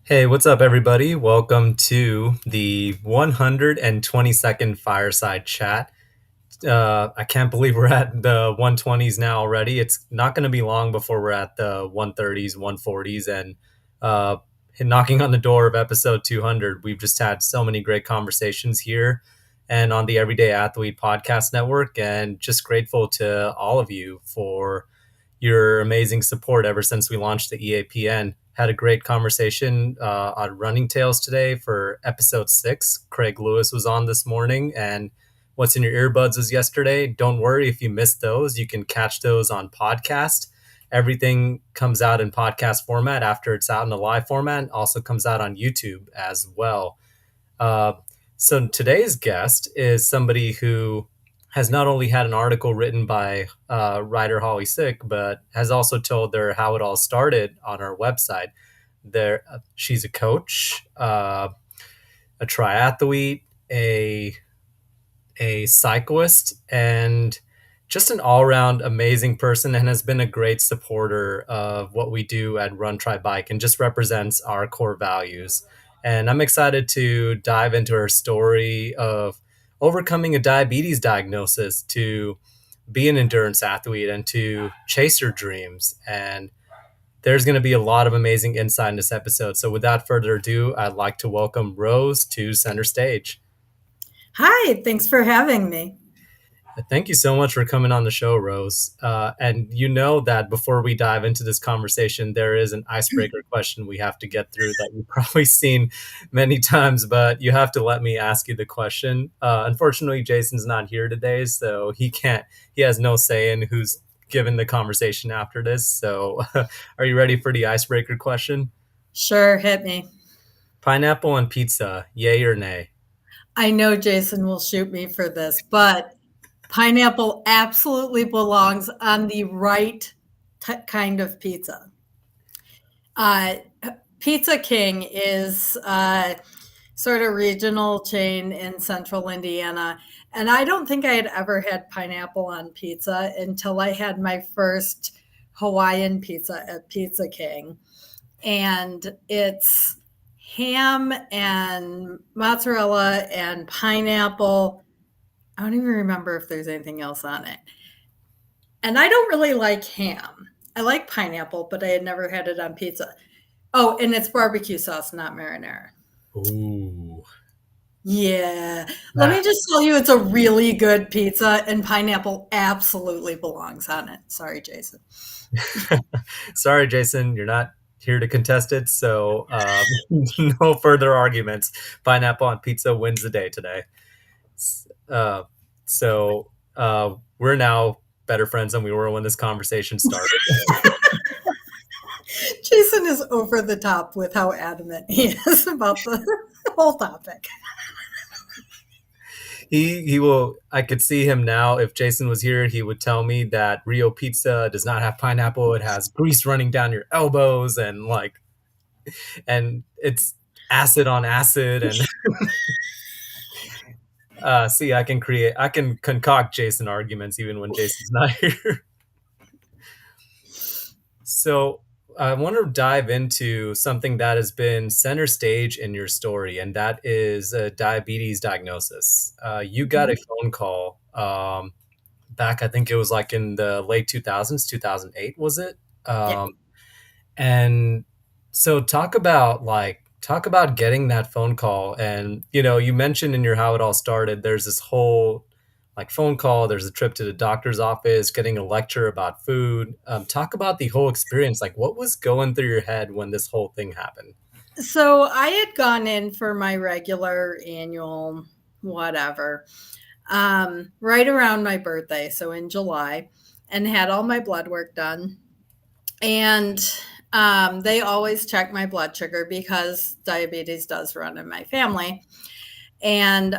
Hey, what's up, everybody? Welcome to the 122nd Fireside Chat. I can't believe we're at the 120s now already. It's not going to be long before we're at the 130s, 140s, and uh, knocking on the door of episode 200. We've just had so many great conversations here and on the Everyday Athlete Podcast Network, and just grateful to all of you for your amazing support ever since we launched the EAPN. Had a great conversation on Running Tales today for episode 6. Craig Lewis was on this morning, and What's in Your Earbuds was yesterday. Don't worry if you missed those. You can catch those on podcast. Everything comes out in podcast format after it's out in the live format, and also comes out on YouTube as well. Uh, so today's guest is somebody who has not only had an article written by writer Holly Sick, but has also told her how it all started on our website. She's a coach, a triathlete, a cyclist, and just an all-around amazing person, and has been a great supporter of what we do at Run Try Bike and just represents our core values. And I'm excited to dive into her story of overcoming a diabetes diagnosis to be an endurance athlete and to chase her dreams. And there's going to be a lot of amazing insight in this episode. So without further ado, I'd like to welcome Rose to center stage. Hi, thanks for having me. Thank you so much for coming on the show, Rose. And you know that before we dive into this conversation, there is an icebreaker question we have to get through that you've probably seen many times, but you have to let me ask you the question. Unfortunately, Jason's not here today, so he has no say in who's given the conversation after this. So are you ready for the icebreaker question? Sure, hit me. Pineapple on pizza, yay or nay? I know Jason will shoot me for this, but pineapple absolutely belongs on the right kind of pizza. Uh, Pizza King is sort of regional chain in central Indiana. And I don't think I had ever had pineapple on pizza until I had my first Hawaiian pizza at Pizza King. And it's ham and mozzarella and pineapple. I don't even remember if there's anything else on it. And I don't really like ham. I like pineapple, but I had never had it on pizza. Oh, and it's barbecue sauce, not marinara. Ooh. Yeah. Let me just tell you, it's a really good pizza, and pineapple absolutely belongs on it. Sorry, Jason. Sorry, Jason, you're not here to contest it. So no further arguments. Pineapple on pizza wins the day today. Uh, so we're now better friends than we were when this conversation started. Jason is over the top with how adamant he is about the whole topic. He will. I could see him now. If Jason was here, he would tell me that Rio Pizza does not have pineapple. It has grease running down your elbows and it's acid on acid and see, I can concoct Jason arguments even when Jason's not here. So I want to dive into something that has been center stage in your story, and that is a diabetes diagnosis. You got a phone call back, I think it was like in the late 2000s, 2008, was it? Yeah. And so talk about getting that phone call. And you mentioned in your how it all started, there's this whole like phone call, there's a trip to the doctor's office, getting a lecture about food. Talk about the whole experience. Like, what was going through your head when this whole thing happened? So I had gone in for my regular annual whatever, right around my birthday, so in July, and had all my blood work done. And they always check my blood sugar because diabetes does run in my family. And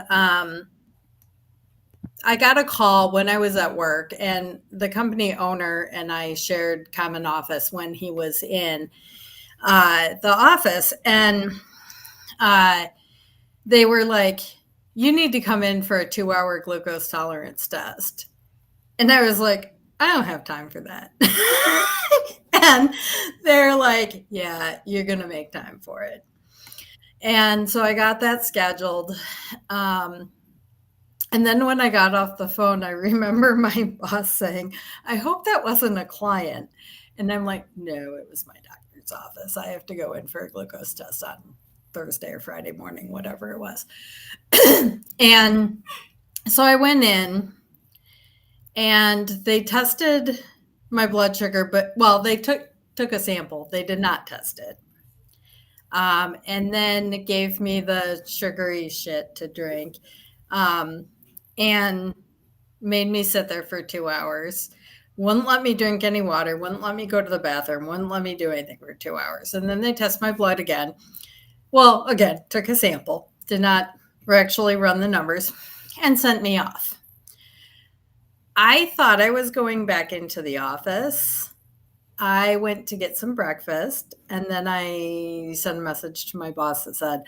I got a call when I was at work, and the company owner and I shared common office when he was in the office. And they were like, "You need to come in for a 2-hour glucose tolerance test." And I was like, "I don't have time for that." And they're like, "Yeah, you're going to make time for it." And so I got that scheduled. Um, and then when I got off the phone, I remember my boss saying, I hope that wasn't a client. And I'm like, no, it was my doctor's office. I have to go in for a glucose test on Thursday or Friday morning, whatever it was. And so I went in and they tested my blood sugar, but well, they took a sample. They did not test it. And then it gave me the sugary shit to drink, and made me sit there for 2 hours. Wouldn't let me drink any water, wouldn't let me go to the bathroom, wouldn't let me do anything for 2 hours. And then they test my blood again. Well, again, took a sample, did not actually run the numbers, and sent me off. I thought I was going back into the office. I went to get some breakfast and then I sent a message to my boss that said,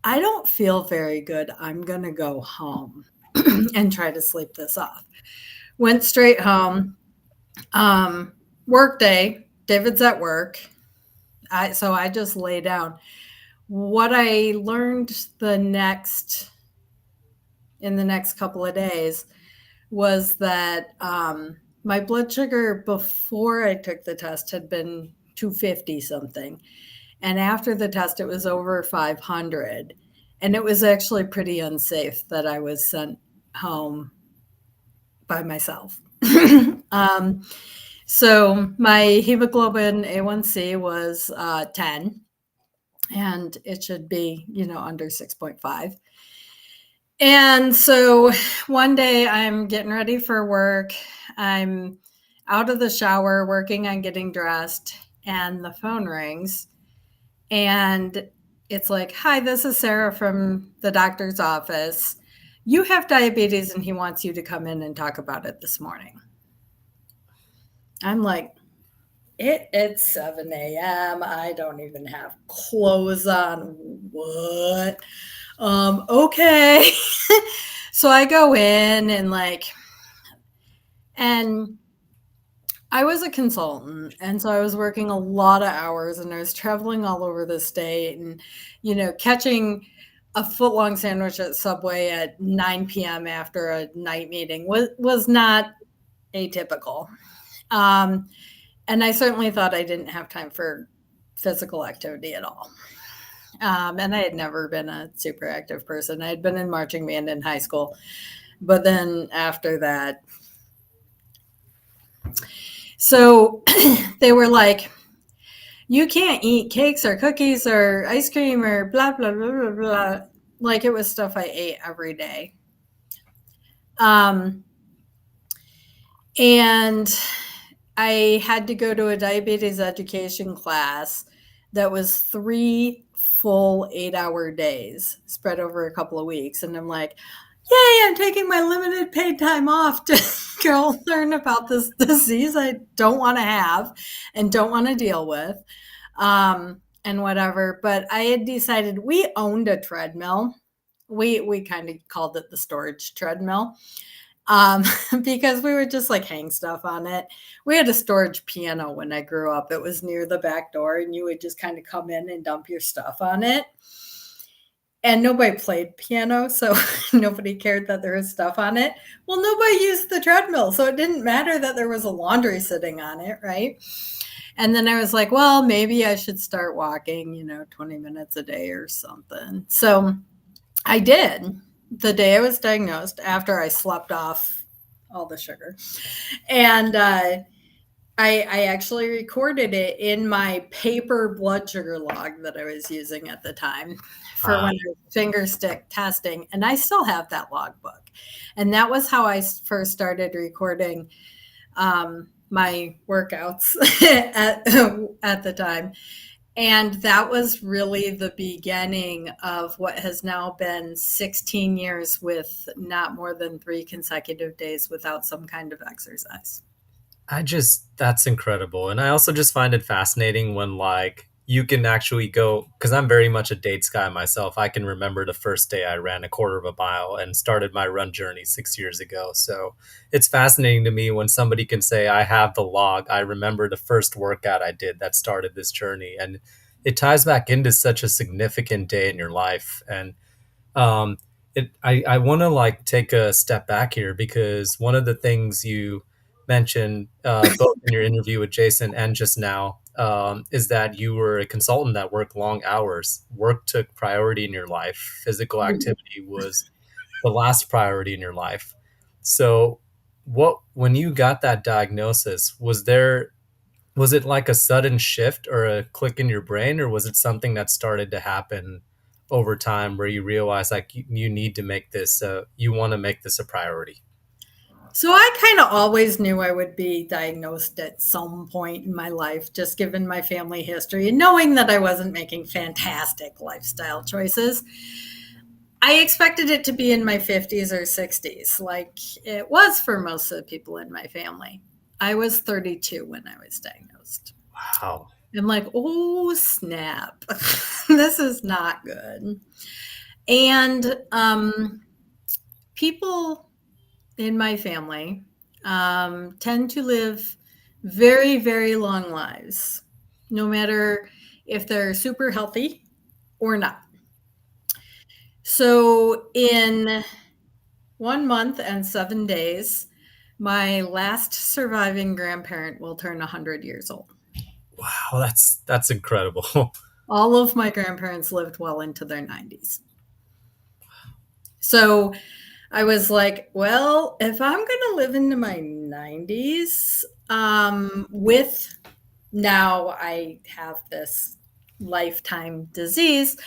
I don't feel very good. I'm going to go home and try to sleep this off. Went straight home. Work day, David's at work. So I just lay down. What I learned in the next couple of days was that my blood sugar before I took the test had been 250 something. And after the test, it was over 500. And it was actually pretty unsafe that I was sent home by myself. So my hemoglobin A1C was 10, and it should be, under 6.5. And so one day I'm getting ready for work. I'm out of the shower, working on getting dressed, and the phone rings. And it's like, hi, this is Sarah from the doctor's office. You have diabetes and he wants you to come in and talk about it this morning. I'm like, it's 7 a.m. I don't even have clothes on. What? Okay. So I go in and I was a consultant, and so I was working a lot of hours, and I was traveling all over the state, and catching a foot-long sandwich at Subway at 9 p.m. after a night meeting was not atypical. And I certainly thought I didn't have time for physical activity at all. And I had never been a super active person. I had been in marching band in high school, but then after that, so they were like, you can't eat cakes or cookies or ice cream or blah, blah, blah, blah, blah. Like it was stuff I ate every day. And I had to go to a diabetes education class that was 3 full 8-hour days spread over a couple of weeks. And I'm like, yay, I'm taking my limited paid time off to go learn about this disease I don't want to have and don't want to deal with, and whatever. But I had decided we owned a treadmill. We kind of called it the storage treadmill, because we would just like hang stuff on it. We had a storage piano when I grew up. It was near the back door, and you would just kind of come in and dump your stuff on it. And nobody played piano, so nobody cared that there was stuff on it. Well, nobody used the treadmill, so it didn't matter that there was a laundry sitting on it, right? And then I was like, well, maybe I should start walking, 20 minutes a day or something. So I did the day I was diagnosed after I slept off all the sugar. And I actually recorded it in my paper blood sugar log that I was using at the time for when I was finger stick testing. And I still have that logbook. And that was how I first started recording my workouts at the time. And that was really the beginning of what has now been 16 years with not more than 3 consecutive days without some kind of exercise. That's incredible. And I also just find it fascinating when, like, you can actually go, because I'm very much a dates guy myself. I can remember the first day I ran a quarter of a mile and started my run journey 6 years ago. So it's fascinating to me when somebody can say, I have the log. I remember the first workout I did that started this journey. And it ties back into such a significant day in your life. And um, I want to like take a step back here because one of the things you mentioned, both in your interview with Jason and just now, is that you were a consultant that worked long hours. Work took priority in your life. Physical activity was the last priority in your life. So, what when you got that diagnosis, was it like a sudden shift or a click in your brain, or was it something that started to happen over time where you realize like you need to make this, you want to make this a priority? So I kind of always knew I would be diagnosed at some point in my life, just given my family history and knowing that I wasn't making fantastic lifestyle choices. I expected it to be in my 50s or 60s, like it was for most of the people in my family. I was 32 when I was diagnosed. Wow. I'm like, oh, snap. This is not good. And people in my family tend to live very, very long lives, no matter if they're super healthy or not. So, in 1 month and 7 days, my last surviving grandparent will turn 100 years old. Wow, that's incredible. All of my grandparents lived well into their 90s. So I was like, well, if I'm going to live into my 90s, with now I have this lifetime disease,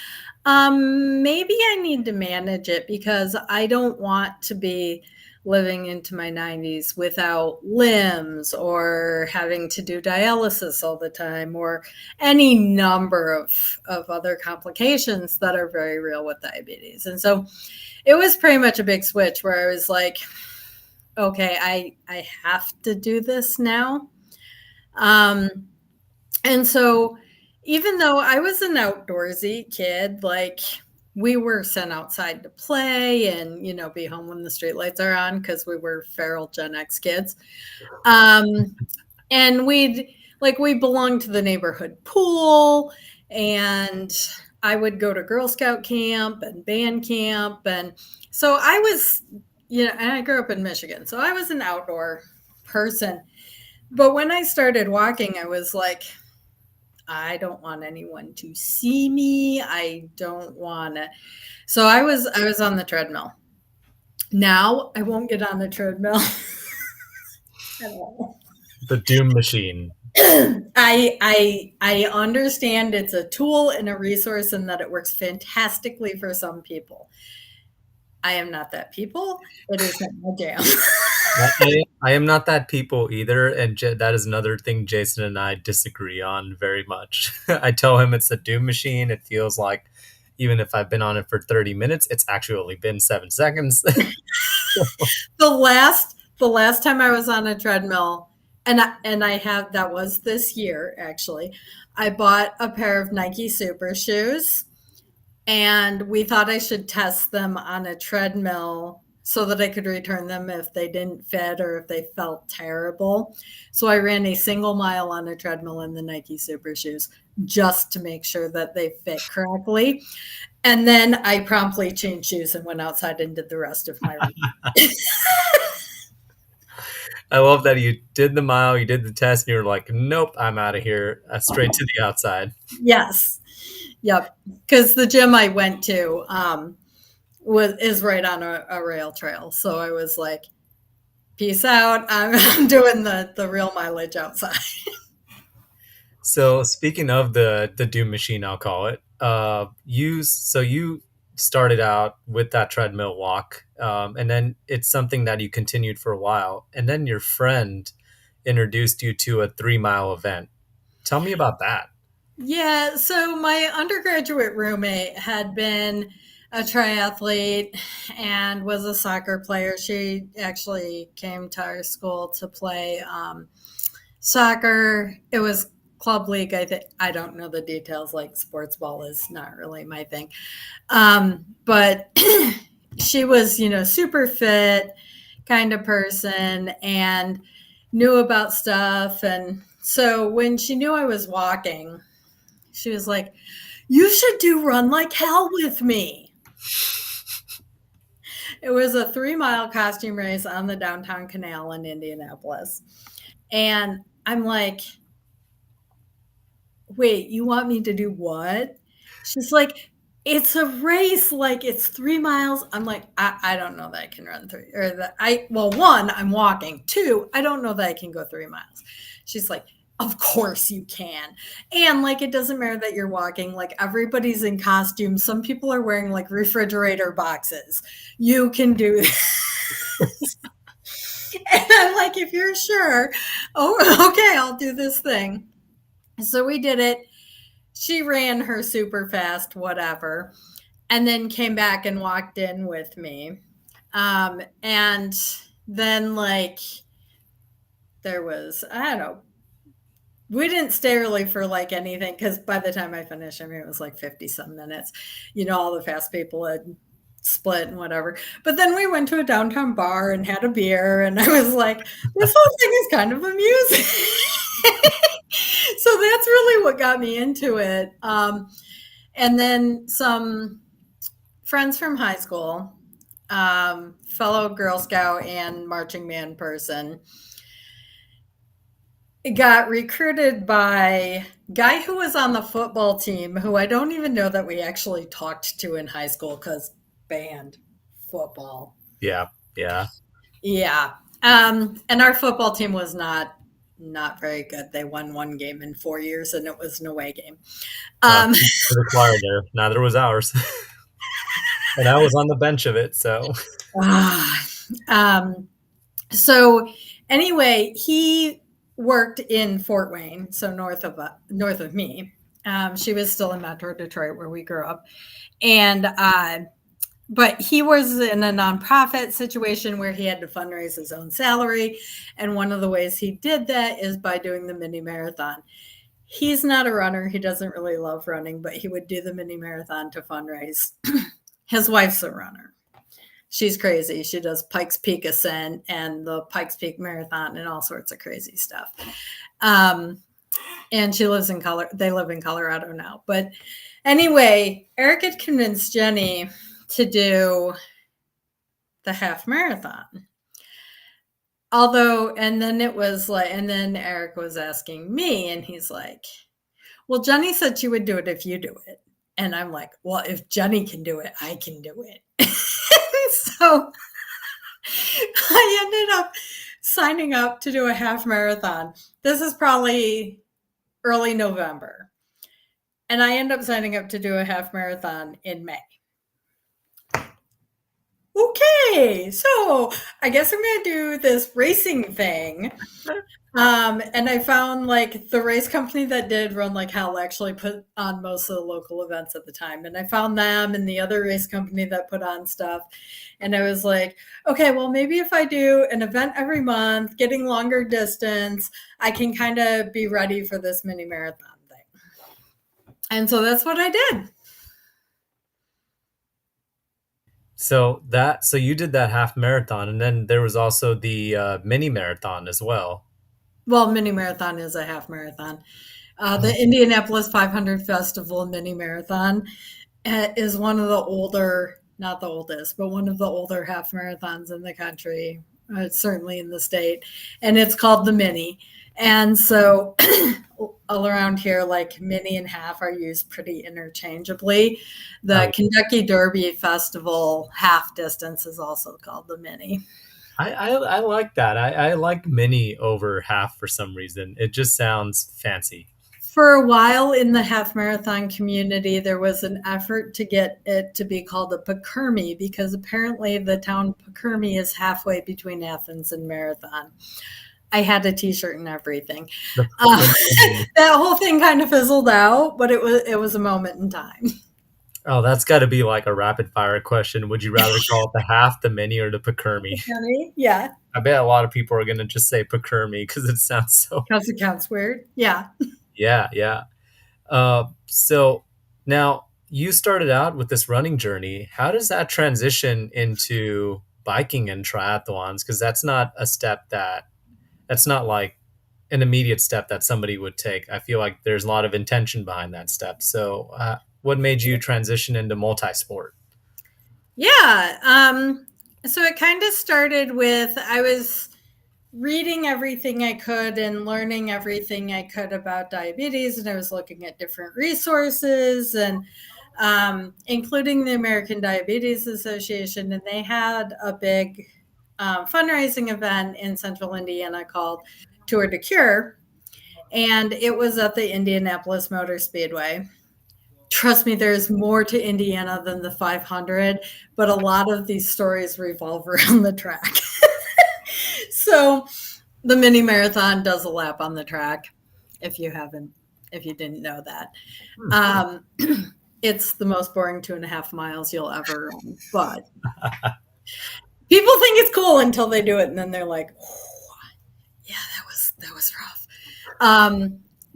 maybe I need to manage it because I don't want to be living into my 90s without limbs or having to do dialysis all the time or any number of other complications that are very real with diabetes. And so it was pretty much a big switch where I was like, okay, I have to do this now. Um, and so even though I was an outdoorsy kid, like we were sent outside to play and, be home when the streetlights are on because we were feral Gen X kids. Um, and we belonged to the neighborhood pool, and I would go to Girl Scout camp and band camp. And so I was, and I grew up in Michigan, so I was an outdoor person. But when I started walking, I was like, I don't want anyone to see me. I don't want to. So I was on the treadmill. Now I won't get on the treadmill at all. The doom machine. I understand it's a tool and a resource and that it works fantastically for some people. I am not that people. It isn't my jam. I am not that people either, and that is another thing Jason and I disagree on very much. I tell him it's a doom machine. It feels like even if I've been on it for 30 minutes, it's actually been 7 seconds. The last time I was on a treadmill, and I have that was this year actually. I bought a pair of Nike Super shoes, and we thought I should test them on a treadmill so that I could return them if they didn't fit or if they felt terrible. So I ran a single mile on a treadmill in the Nike Super shoes just to make sure that they fit correctly. And then I promptly changed shoes and went outside and did the rest of my run. I love that you did the mile, you did the test, and you're like, nope, I'm out of here, straight to the outside. Yes. Yep. Because the gym I went to is right on a rail trail. So I was like, peace out. I'm doing the real mileage outside. So speaking of the doom machine, I'll call it. You started out with that treadmill walk, and then it's something that you continued for a while, and then your friend introduced you to a 3 mile event. Tell me about that. Yeah, so my undergraduate roommate had been a triathlete and was a soccer player. She actually came to our school to play soccer. It was club league. I don't know the details. Like sports ball is not really my thing, but she was super fit kind of person and knew about stuff. And so when she knew I was walking, She was like, "You should do Run Like Hell with me." It was a 3-mile costume race on the downtown canal in Indianapolis. And I'm like, "Wait, you want me to do what?" She's like, "It's a race, like it's 3 miles." I'm like, I don't know that I can run three or that I well, one, I'm walking. Two, I don't know that I can go 3 miles. She's like, "Of course you can." And like it doesn't matter that you're walking, like everybody's in costume. Some people are wearing like refrigerator boxes. You can do this. And I'm like, if you're sure, oh, okay, I'll do this thing. So we did it. She ran her super fast, whatever, and then came back and walked in with me. And then, like, there was, I don't know, we didn't stay early for like anything because by the time I finished, I mean, it was like 50 some minutes. You know, all the fast people had split and whatever. But then we went to a downtown bar and had a beer, and I was like, this whole thing is kind of amusing. So that's really what got me into it. And then some friends from high school, fellow Girl Scout and marching band person, got recruited by a guy who was on the football team, who I don't even know that we actually talked to in high school because band football. Yeah, yeah. Yeah. And our football team was not very good. They won one game in 4 years, and it was an away game. Well, Um, required there. Neither was ours, and I was on the bench of it. So um, so anyway, he worked in Fort Wayne, so north of me. She was still in Metro Detroit, where we grew up, and but he was in a nonprofit situation where he had to fundraise his own salary, and one of the ways he did that is by doing the mini marathon. He's not a runner; he doesn't really love running, but he would do the mini marathon to fundraise. His wife's a runner. She's crazy. She does Pikes Peak Ascent and the Pikes Peak Marathon and all sorts of crazy stuff. Um, and she lives in Colorado. They live in Colorado now. But anyway, Eric had convinced Jenny to do the half marathon. Although, and then it was like, and then Eric was asking me, and he's like, "Well, Jenny said she would do it if you do it." And I'm like, "Well, if Jenny can do it, I can do it." So I ended up signing up to do a half marathon. This is probably early November. And I end up signing up to do a half marathon in May. Okay, so I guess I'm going to do this racing thing. And I found like the race company that did Run Like Hell actually put on most of the local events at the time. And I found them and the other race company that put on stuff. And I was like, okay, well, maybe if I do an event every month, getting longer distance, I can kind of be ready for this mini marathon thing. And so that's what I did. so you did that half marathon, and then there was also the mini marathon as well. Well, mini marathon is a half marathon. The Oh. Indianapolis 500 Festival Mini Marathon is one of the older, not the oldest, but one of the older half marathons in the country, certainly in the state. And it's called the Mini. And so all around here, like mini and half are used pretty interchangeably. Oh, The Kentucky Derby Festival half distance is also called the Mini. I like that. I like mini over half for some reason. It just sounds fancy. For a while in the half marathon community, there was an effort to get it to be called a Pakermi because apparently the town Pakermi is halfway between Athens and Marathon. I had a T-shirt and everything. The, Uh, the that whole thing kind of fizzled out, but it was a moment in time. Oh, that's got to be like a rapid fire question. Would you rather call it the half, the mini, or the Pakermi? Yeah, I bet a lot of people are going to just say Pakermi because it sounds so. because it counts weird. Yeah. Yeah, yeah. So now you started out with this running journey. How does that transition into biking and triathlons? Because that's not a step that's not like an immediate step that somebody would take. I feel like there's a lot of intention behind that step. So, what made you transition into multi-sport? Yeah. So it kind of started with I was reading everything I could and learning everything I could about diabetes, and I was looking at different resources and including the American Diabetes Association, and they had a big fundraising event in Central Indiana called Tour de Cure, and it was at the Indianapolis Motor Speedway. Trust me, there's more to Indiana than the 500, but a lot of these stories revolve around the track. So the mini marathon does a lap on the track. If you haven't, if you didn't know that, um, it's the most boring 2.5 miles you'll ever run. But people think it's cool until they do it, and then they're like, oh, "Yeah, that was rough."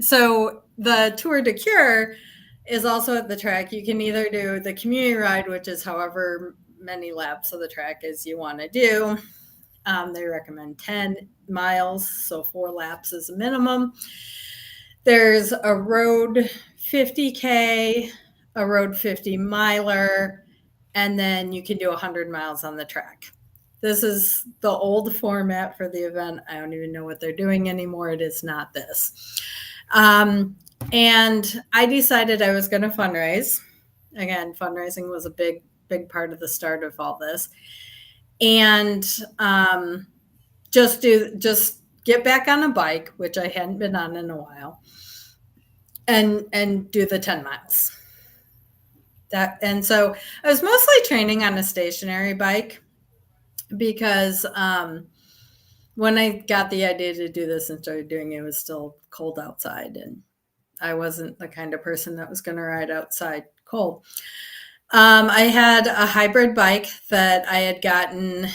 So the Tour de Cure is also at the track. You can either do the community ride, which is however many laps of the track as you want to do. They recommend 10 miles, so 4 laps is a minimum. There's a road 50K, a road 50 miler, and then you can do 100 miles on the track. This is the old format for the event. I don't even know what they're doing anymore. It is not this. And I decided I was going to fundraise. Again, fundraising was a big part of the start of all this. And just get back on a bike, which I hadn't been on in a while, and do the 10 miles. And so I was mostly training on a stationary bike because when I got the idea to do this and started doing it, it was still cold outside, and I wasn't the kind of person that was going to ride outside cold. I had a hybrid bike that I had gotten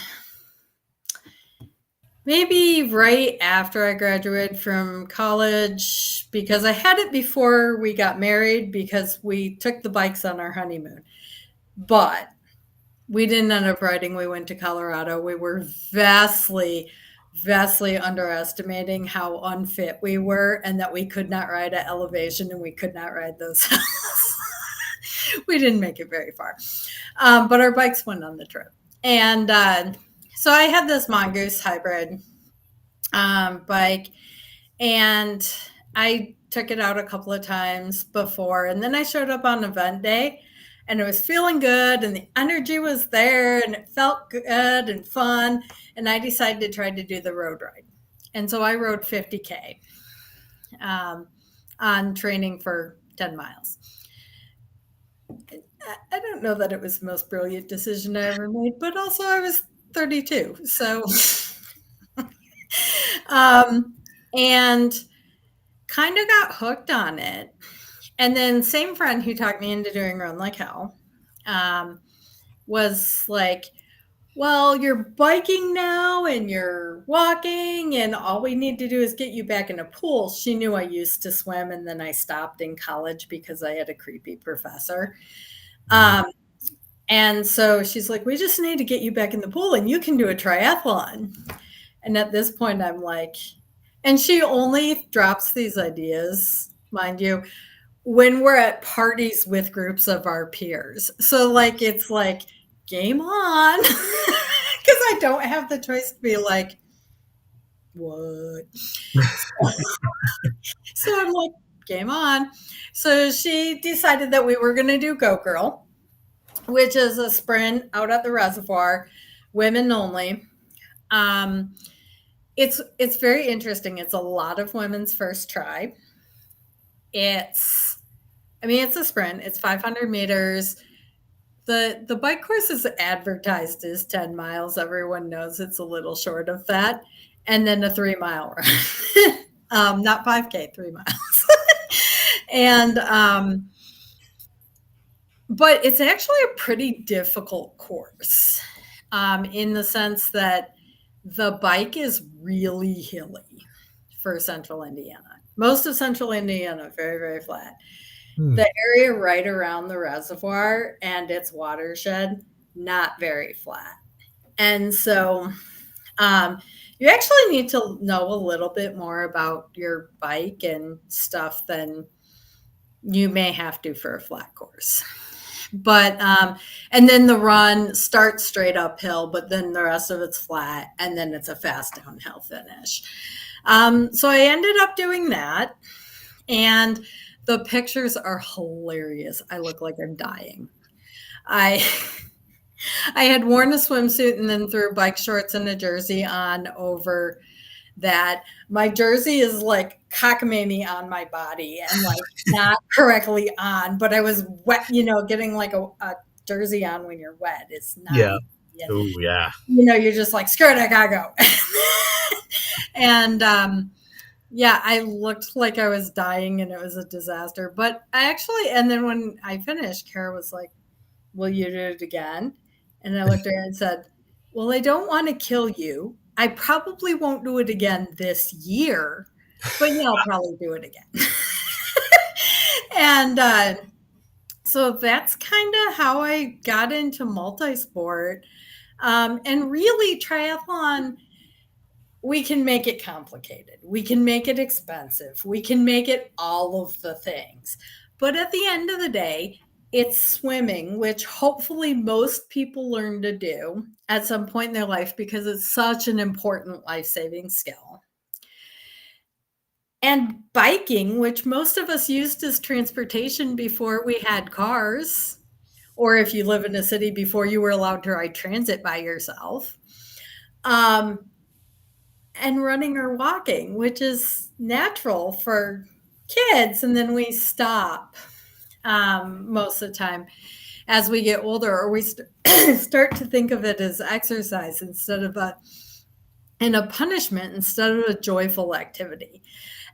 maybe right after I graduated from college, because I had it before we got married because we took the bikes on our honeymoon. But we didn't end up riding. We went to Colorado. We were vastly, vastly underestimating how unfit we were and that we could not ride at elevation and we could not ride those hills. We didn't make it very far. But our bikes went on the trip. And so I had this Mongoose hybrid bike, and I took it out a couple of times before. And then I showed up on event day, and it was feeling good, and the energy was there, and it felt good and fun. And I decided to try to do the road ride. And so I rode 50K on training for 10 miles. I don't know that it was the most brilliant decision I ever made, but also I was 32. So, and kind of got hooked on it. And then same friend who talked me into doing Run Like Hell was like, well, you're biking now and you're walking, and all we need to do is get you back in a pool. She knew I used to swim, and then I stopped in college because I had a creepy professor. And so she's like, we just need to get you back in the pool and you can do a triathlon. And at this point, I'm like, and she only drops these ideas, mind you, when we're at parties with groups of our peers. So, like, it's like, game on. Because I don't have the choice to be like, what? So I'm like, game on. So she decided that we were going to do Go Girl, which is a sprint out at the reservoir, women only. It's very interesting. It's a lot of women's first try. It's a sprint. It's 500 meters. The bike course is advertised as 10 miles. Everyone knows it's a little short of that. And then a 3-mile run. Not 5K, 3 miles. And but it's actually a pretty difficult course in the sense that the bike is really hilly for central Indiana. Most of central Indiana, very, very flat. The area right around the reservoir and its watershed, not very flat. And so You actually need to know a little bit more about your bike and stuff than you may have to for a flat course. But and then the run starts straight uphill, but then the rest of it's flat, and then it's a fast downhill finish. So I ended up doing that, and the pictures are hilarious. I look like I'm dying. I I had worn a swimsuit and then threw bike shorts and a jersey on over that. My jersey is like cockamamie on my body and like not correctly on, but I was wet, getting like a jersey on when you're wet. It's not Yeah. easy. And, Oh, yeah. you're just like, skirt, I gotta go. And yeah, I looked like I was dying and it was a disaster. But I actually, and then when I finished, Kara was like, will you do it again? And I looked at her and said, well, I don't want to kill you. I probably won't do it again this year, but yeah, I'll probably do it again. And so that's kind of how I got into multisport. And really, triathlon, we can make it complicated. We can make it expensive. We can make it all of the things. But at the end of the day, it's swimming, which hopefully most people learn to do at some point in their life because it's such an important life saving skill. And biking, which most of us used as transportation before we had cars, or if you live in a city before you were allowed to ride transit by yourself. And running or walking, which is natural for kids. And then we stop most of the time as we get older, or we start to think of it as exercise instead of a punishment, instead of a joyful activity.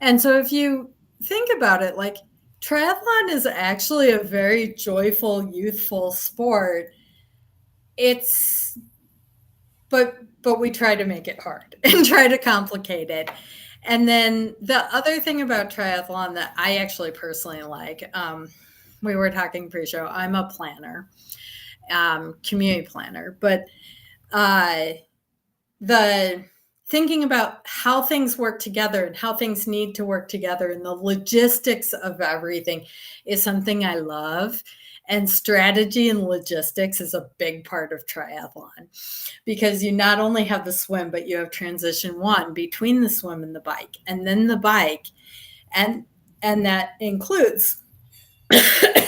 And so if you think about it, like triathlon is actually a very joyful, youthful sport. It's but we try to make it hard and try to complicate it. And then the other thing about triathlon that I actually personally like, we were talking pre-show, I'm a planner, community planner, but the thinking about how things work together and how things need to work together and the logistics of everything is something I love. And strategy and logistics is a big part of triathlon because you not only have the swim, but you have transition one between the swim and the bike, and then the bike. And that includes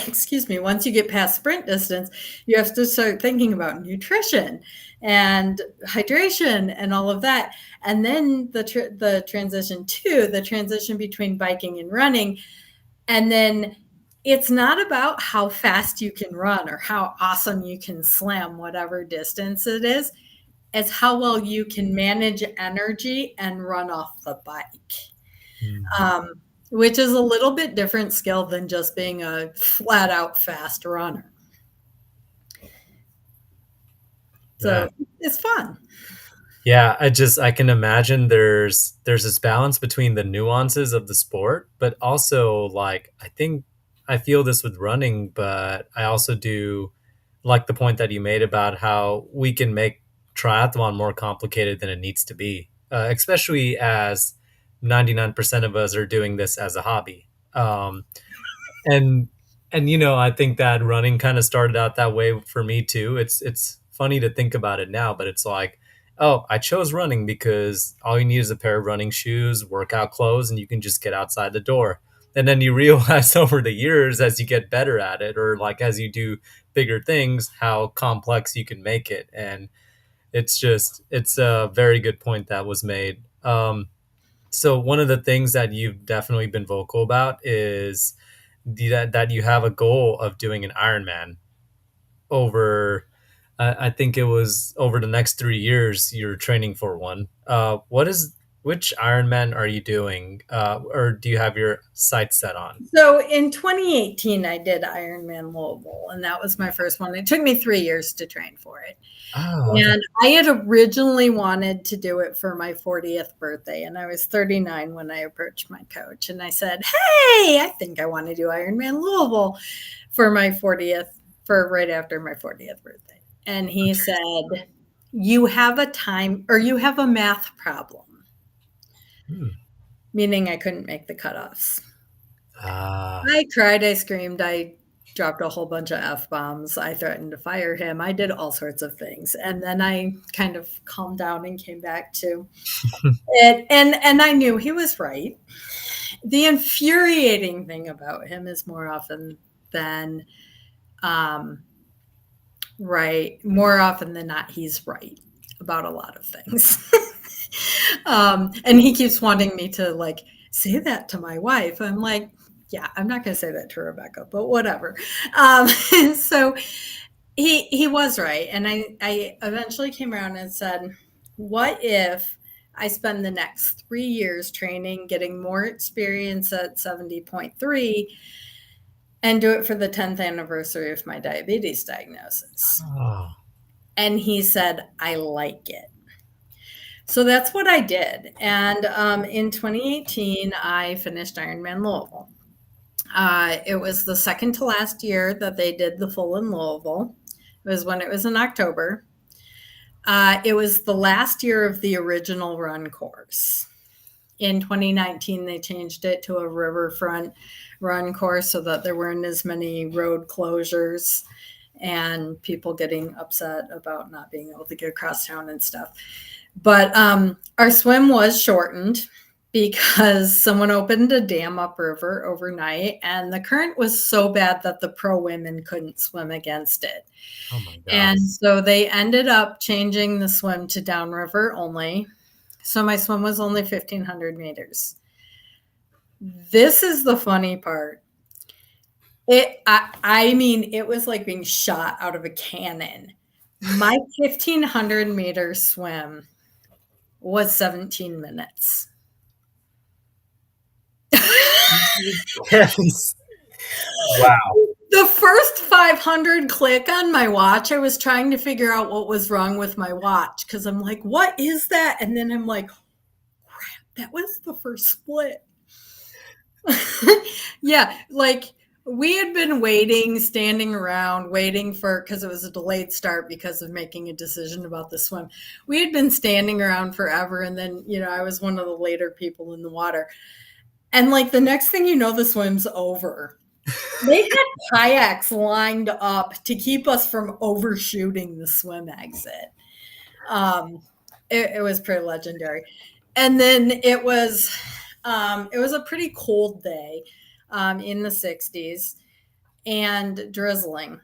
excuse me, once you get past sprint distance, you have to start thinking about nutrition and hydration and all of that. And then the transition two, the transition between biking and running. And then it's not about how fast you can run or how awesome you can slam whatever distance it is. It's how well you can manage energy and run off the bike. Mhm. Um, which is a little bit different skill than just being a flat out fast runner. Yeah. So it's fun. Yeah, I can imagine there's this balance between the nuances of the sport, but also like I feel this with running, but I also do like the point that you made about how we can make triathlon more complicated than it needs to be, especially as 99% of us are doing this as a hobby. And I think that running kind of started out that way for me too. It's funny to think about it now, but it's like, oh, I chose running because all you need is a pair of running shoes, workout clothes, and you can just get outside the door. And then you realize over the years as you get better at it, or like as you do bigger things, how complex you can make it. And it's a very good point that was made. So one of the things that you've definitely been vocal about is that you have a goal of doing an Ironman over. I think it was over the next 3 years. You're training for one. Which Ironman are you doing, or do you have your sights set on? So in 2018, I did Ironman Louisville, and that was my first one. It took me 3 years to train for it. Oh, okay. And I had originally wanted to do it for my 40th birthday, and I was 39 when I approached my coach. And I said, hey, I think I want to do Ironman Louisville for my 40th, for right after my 40th birthday. And he said, you have a time or you have a math problem, Hmm. meaning I couldn't make the cutoffs. Ah. I cried, I screamed, I dropped a whole bunch of F bombs. I threatened to fire him. I did all sorts of things. And then I kind of calmed down and came back to it. And I knew he was right. The infuriating thing about him is more often than um, more often than not, he's right about a lot of things. And he keeps wanting me to like say that to my wife. I'm like, yeah, I'm not going to say that to Rebecca, but whatever. So he was right, and I eventually came around and said, what if I spend the next 3 years training, getting more experience at 70.3, and do it for the 10th anniversary of my diabetes diagnosis? Oh. And he said, I like it. So that's what I did. And in 2018, I finished Ironman Louisville. It was the second to last year that they did the full in Louisville. It was when it was in October. It was the last year of the original run course. In 2019, they changed it to a riverfront run course so that there weren't as many road closures and people getting upset about not being able to get across town and stuff. But our swim was shortened because someone opened a dam upriver overnight, and the current was so bad that the pro women couldn't swim against it. Oh my And gosh. so they ended up changing the swim to downriver only. So my swim was only 1,500 meters. This is the funny part. I mean, it was like being shot out of a cannon. My 1,500-meter swim was 17 minutes. Yes. Wow. The first 500 click on my watch, I was trying to figure out what was wrong with my watch because I'm like, what is that? And then I'm like, crap, that was the first split. Yeah, like we had been waiting, standing around, waiting for, because it was a delayed start because of making a decision about the swim. We had been standing around forever. And then, I was one of the later people in the water. And like the next thing you know, the swim's over. They had kayaks lined up to keep us from overshooting the swim exit. Um, it was pretty legendary. And then it was a pretty cold day in the 60s and drizzling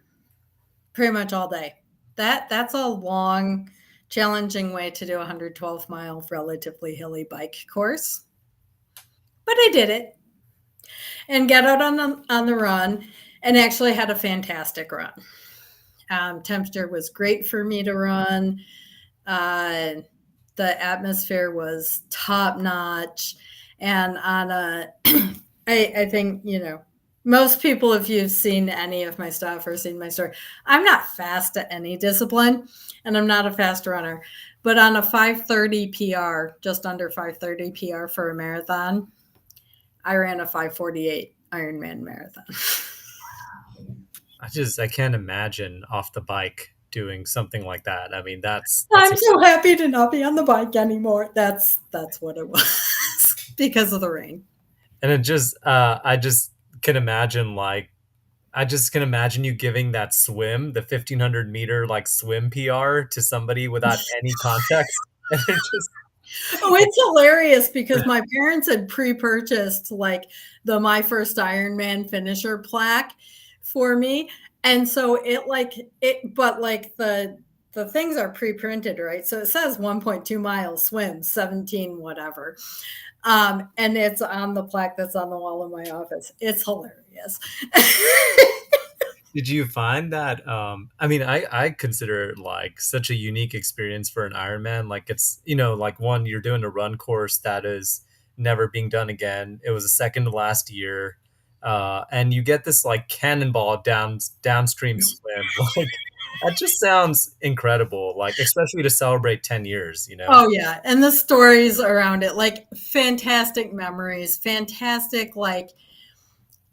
pretty much all day. That's a long, challenging way to do a 112-mile relatively hilly bike course. But I did it and got out on the run and actually had a fantastic run. Temperature was great for me to run. Uh, the atmosphere was top notch. And on I think, most people, if you've seen any of my stuff or seen my story, I'm not fast at any discipline and I'm not a fast runner. But on a 5:30 PR, just under 5:30 PR for a marathon, I ran a 5:48 Ironman marathon. I can't imagine off the bike doing something like that. I mean, that's I'm so happy to not be on the bike anymore. That's what it was because of the rain. and it just I just can imagine like I just can imagine you giving that swim, the 1,500-meter like swim PR to somebody without any context. And they're just Oh, it's hilarious because my parents had pre-purchased like the My First Ironman finisher plaque for me. And so but like the things are pre-printed, right? So it says 1.2 miles swim, 17 whatever. And it's on the plaque that's on the wall in my office. It's hilarious. Did you find that? I mean, I consider it like such a unique experience for an Ironman. Like it's like one you're doing a run course that is never being done again. It was the second to last year, and you get this like cannonball downstream swim. Like that just sounds incredible. Like especially to celebrate 10 years. Oh yeah, and the stories around it, like fantastic memories, fantastic like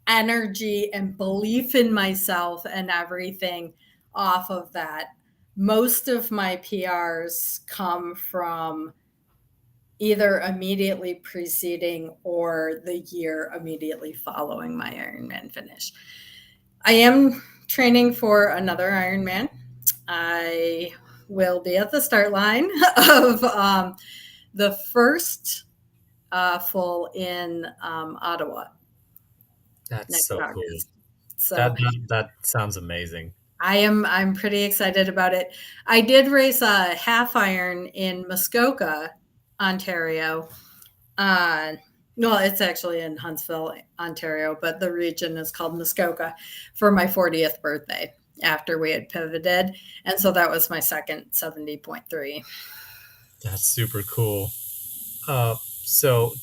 energy and belief in myself and everything off of that. Most of my PRs come from either immediately preceding or the year immediately following my Ironman finish. I am training for another Ironman. I will be at the start line of the first full in Ottawa That's next so cool. August. So That sounds amazing. I'm pretty excited about it. I did race a half iron in Muskoka, Ontario. Uh, well, it's actually in Huntsville, Ontario, but the region is called Muskoka for my 40th birthday after we had pivoted. And so that was my second 70.3. That's super cool. So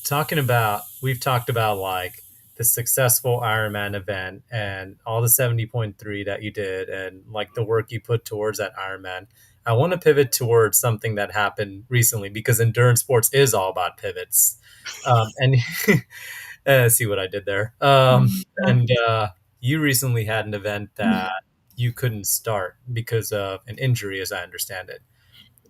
we've talked about like the successful Ironman event and all the 70.3 that you did and like the work you put towards that Ironman. I want to pivot towards something that happened recently because endurance sports is all about pivots. And see what I did there. And you recently had an event that you couldn't start because of an injury, as I understand it.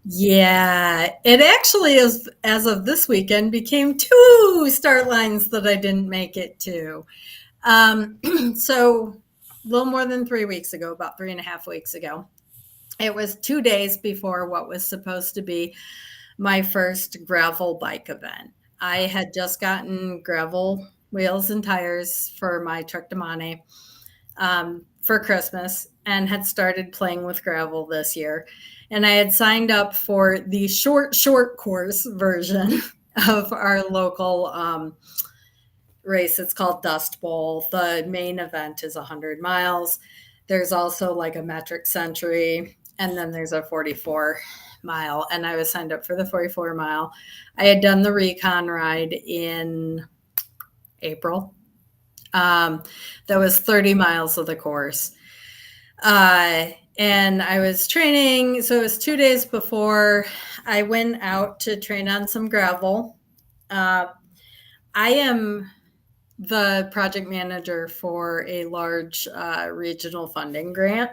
Yeah, it actually is, as of this weekend, became two start lines that I didn't make it to. So a little more than 3 weeks ago, about 3.5 weeks ago, it was 2 days before what was supposed to be my first gravel bike event. I had just gotten gravel wheels and tires for my truck Demane for Christmas and had started playing with gravel this year. And I had signed up for the short course version of our local race. It's called Dust Bowl. The main event is 100 miles. There's also like a metric century, and then there's a 44 mile. And I was signed up for the 44 mile. I had done the recon ride in April. That was 30 miles of the course. And I was training. So it was 2 days before I went out to train on some gravel. I am the project manager for a large regional funding grant.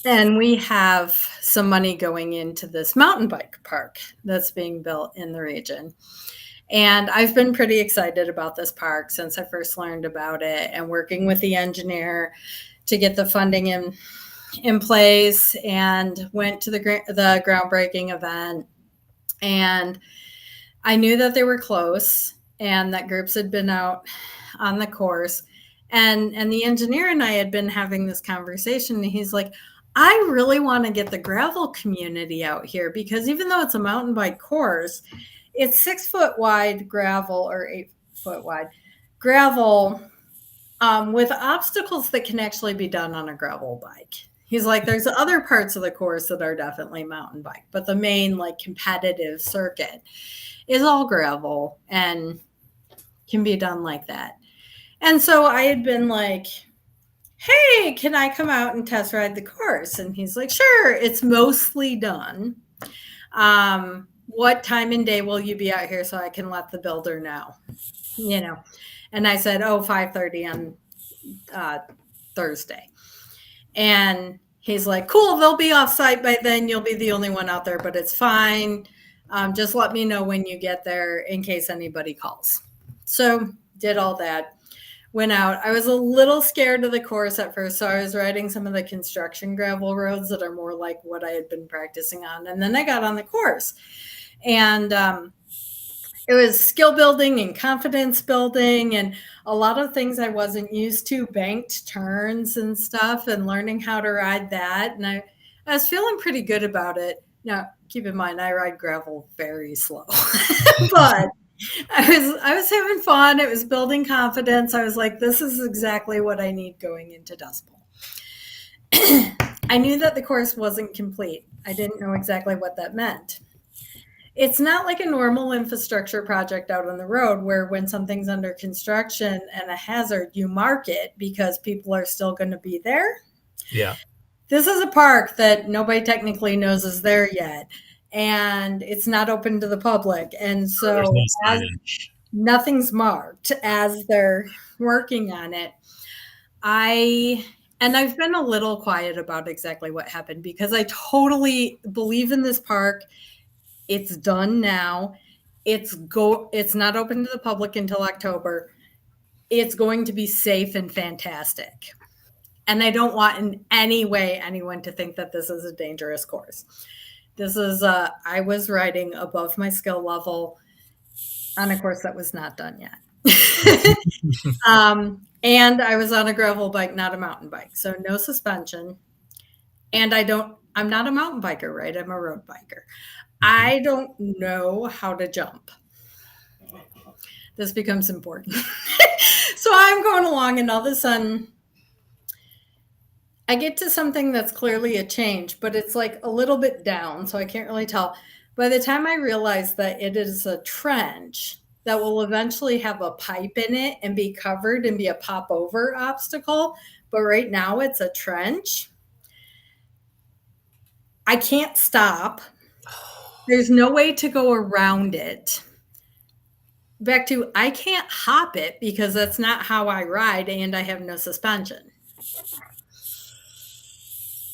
And we have some money going into this mountain bike park that's being built in the region. And I've been pretty excited about this park since I first learned about it and working with the engineer to get the funding in place and went to the groundbreaking event. And I knew that they were close and that groups had been out on the course. And the engineer and I had been having this conversation. And he's like, I really want to get the gravel community out here because even though it's a mountain bike course, it's 6 foot wide gravel or 8 foot wide gravel with obstacles that can actually be done on a gravel bike. He's like, there's other parts of the course that are definitely mountain bike, but the main like competitive circuit is all gravel and can be done like that. And so I had been like, hey, can I come out and test ride the course? And he's like, sure, it's mostly done. What time and day will you be out here so I can let the builder know? You know, and I said, 5:30 on Thursday. And he's like, cool, they'll be off site by then. You'll be the only one out there, but it's fine. Just let me know when you get there in case anybody calls. So did all that. Went out. I was a little scared of the course at first, so I was riding some of the construction gravel roads that are more like what I had been practicing on. And then I got on the course. And it was skill building and confidence building and a lot of things I wasn't used to, banked turns and stuff, and learning how to ride that. And I was feeling pretty good about it. Now, keep in mind, I ride gravel very slow, but I was having fun. It was building confidence. I was like, this is exactly what I need going into Dust Bowl. I knew that the course wasn't complete. I didn't know exactly what that meant. It's not like a normal infrastructure project out on the road where when something's under construction and a hazard, you mark it because people are still going to be there. Yeah. This is a park that nobody technically knows is there yet, and it's not open to the public. And There's so no as signage. nothing's marked as they're working on it, I And I've been a little quiet about exactly what happened because I totally believe in this park. It's done now. It's not open to the public until October. It's going to be safe and fantastic. And I don't want in any way anyone to think that this is a dangerous course. This is I was riding above my skill level on a course that was not done yet. And I was on a gravel bike, not a mountain bike. So no suspension. And I'm not a mountain biker, right? I'm a road biker. Mhm. I don't know how to jump. This becomes important. So I'm going along, and all of a sudden, I get to something that's clearly a change, but it's like a little bit down, so I can't really tell. By the time I realize that it is a trench that will eventually have a pipe in it and be covered and be a pop over obstacle, but right now it's a trench, I can't stop. There's no way to go around it. Back to I can't hop it because that's not how I ride and I have no suspension.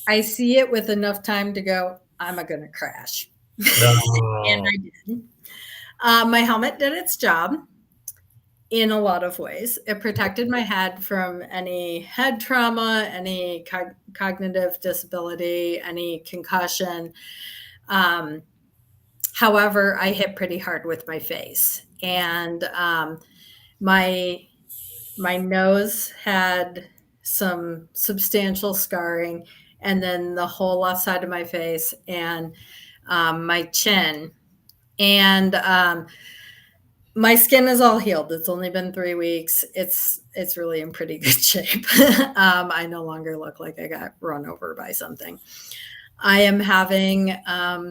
I see it with enough time to go, I'm going to crash. And No. I did. My helmet did its job in a lot of ways. It protected my head from any head trauma, any cognitive disability, any concussion. Um, However, I hit pretty hard with my face, and my my nose had some substantial scarring, and then the whole left side of my face and my chin. And my skin is all healed. It's only been 3 weeks. It's really in pretty good shape. I no longer look like I got run over by something. I am having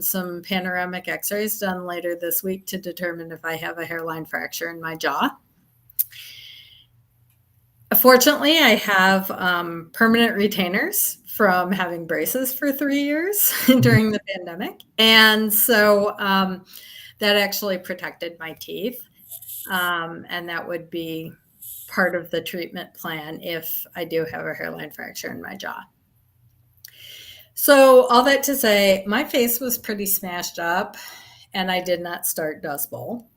some panoramic X-rays done later this week to determine if I have a hairline fracture in my jaw. Fortunately, I have permanent retainers from having braces for 3 years during the pandemic. And so that actually protected my teeth. And that would be part of the treatment plan if I do have a hairline fracture in my jaw. So, all that to say, my face was pretty smashed up, and I did not start Dust Bowl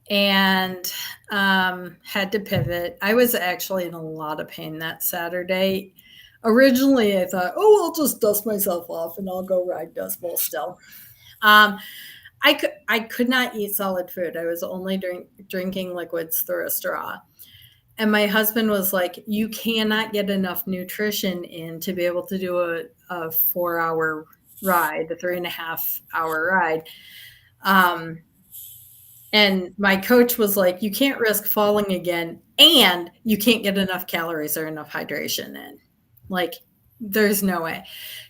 and had to pivot. I was actually in a lot of pain that Saturday. Originally, I thought, oh, I'll just dust myself off and I'll go ride Dust Bowl still. Um, I could not eat solid food. I was only drinking liquids through a straw. And my husband was like, you cannot get enough nutrition in to be able to do a 4 hour ride, a 3.5 hour ride. Um, and my coach was like, you can't risk falling again, and you can't get enough calories or enough hydration in. Like, there's no way.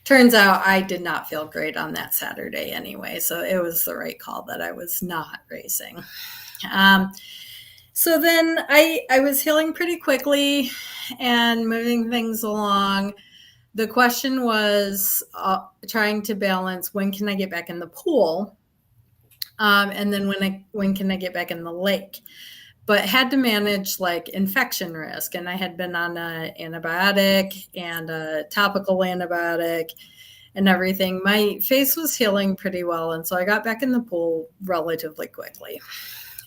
Turns out I did not feel great on that Saturday anyway. So it was the right call that I was not racing. Um, so then I was healing pretty quickly and moving things along. The question was trying to balance when can I get back in the pool, and then when can I get back in the lake. But had to manage like infection risk, and I had been on an antibiotic and a topical antibiotic and everything. My face was healing pretty well, and so I got back in the pool relatively quickly.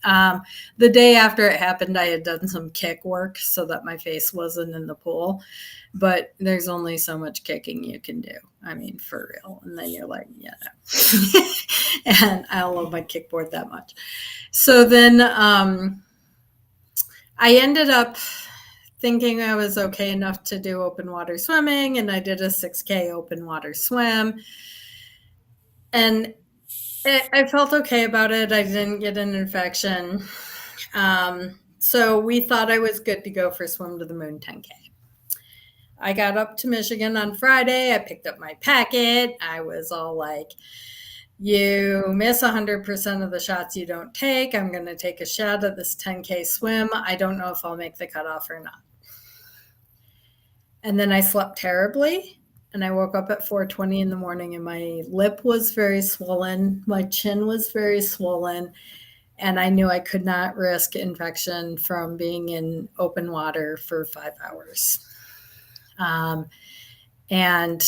The day after it happened, I had done some kick work so that my face wasn't in the pool. But there's only so much kicking you can do. I mean, for real. And then you're like, yeah, no. And I don't love my kickboard that much. So then I ended up thinking I was okay enough to do open water swimming, and I did a 6K open water swim. And I felt okay about it. I didn't get an infection. So we thought I was good to go for Swim to the Moon 10K. I got up to Michigan on Friday. I picked up my packet. I was all like, you miss 100% of the shots you don't take. I'm going to take a shot at this 10K swim. I don't know if I'll make the cutoff or not. And then I slept terribly. And I woke up at 4:20 in the morning, and my lip was very swollen. My chin was very swollen. And I knew I could not risk infection from being in open water for 5 hours. Um, and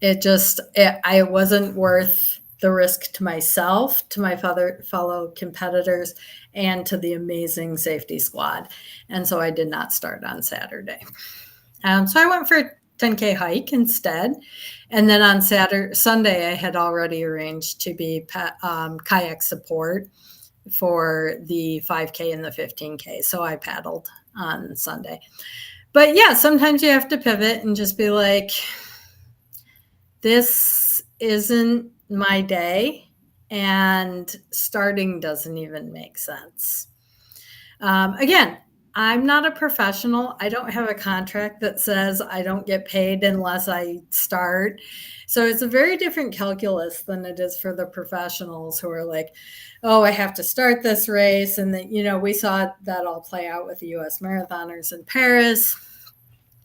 it wasn't worth the risk to myself, to my fellow competitors, and to the amazing safety squad. And so I did not start on Saturday. So I went for a 10K hike instead. And then on Sunday, I had already arranged to be kayak support for the 5K and the 15K. So I paddled on Sunday. But yeah, sometimes you have to pivot and just be like, this isn't my day, and starting doesn't even make sense. Again, I'm not a professional. I don't have a contract that says I don't get paid unless I start. So it's a very different calculus than it is for the professionals who are like, oh, I have to start this race. And that, we saw that all play out with the US marathoners in Paris.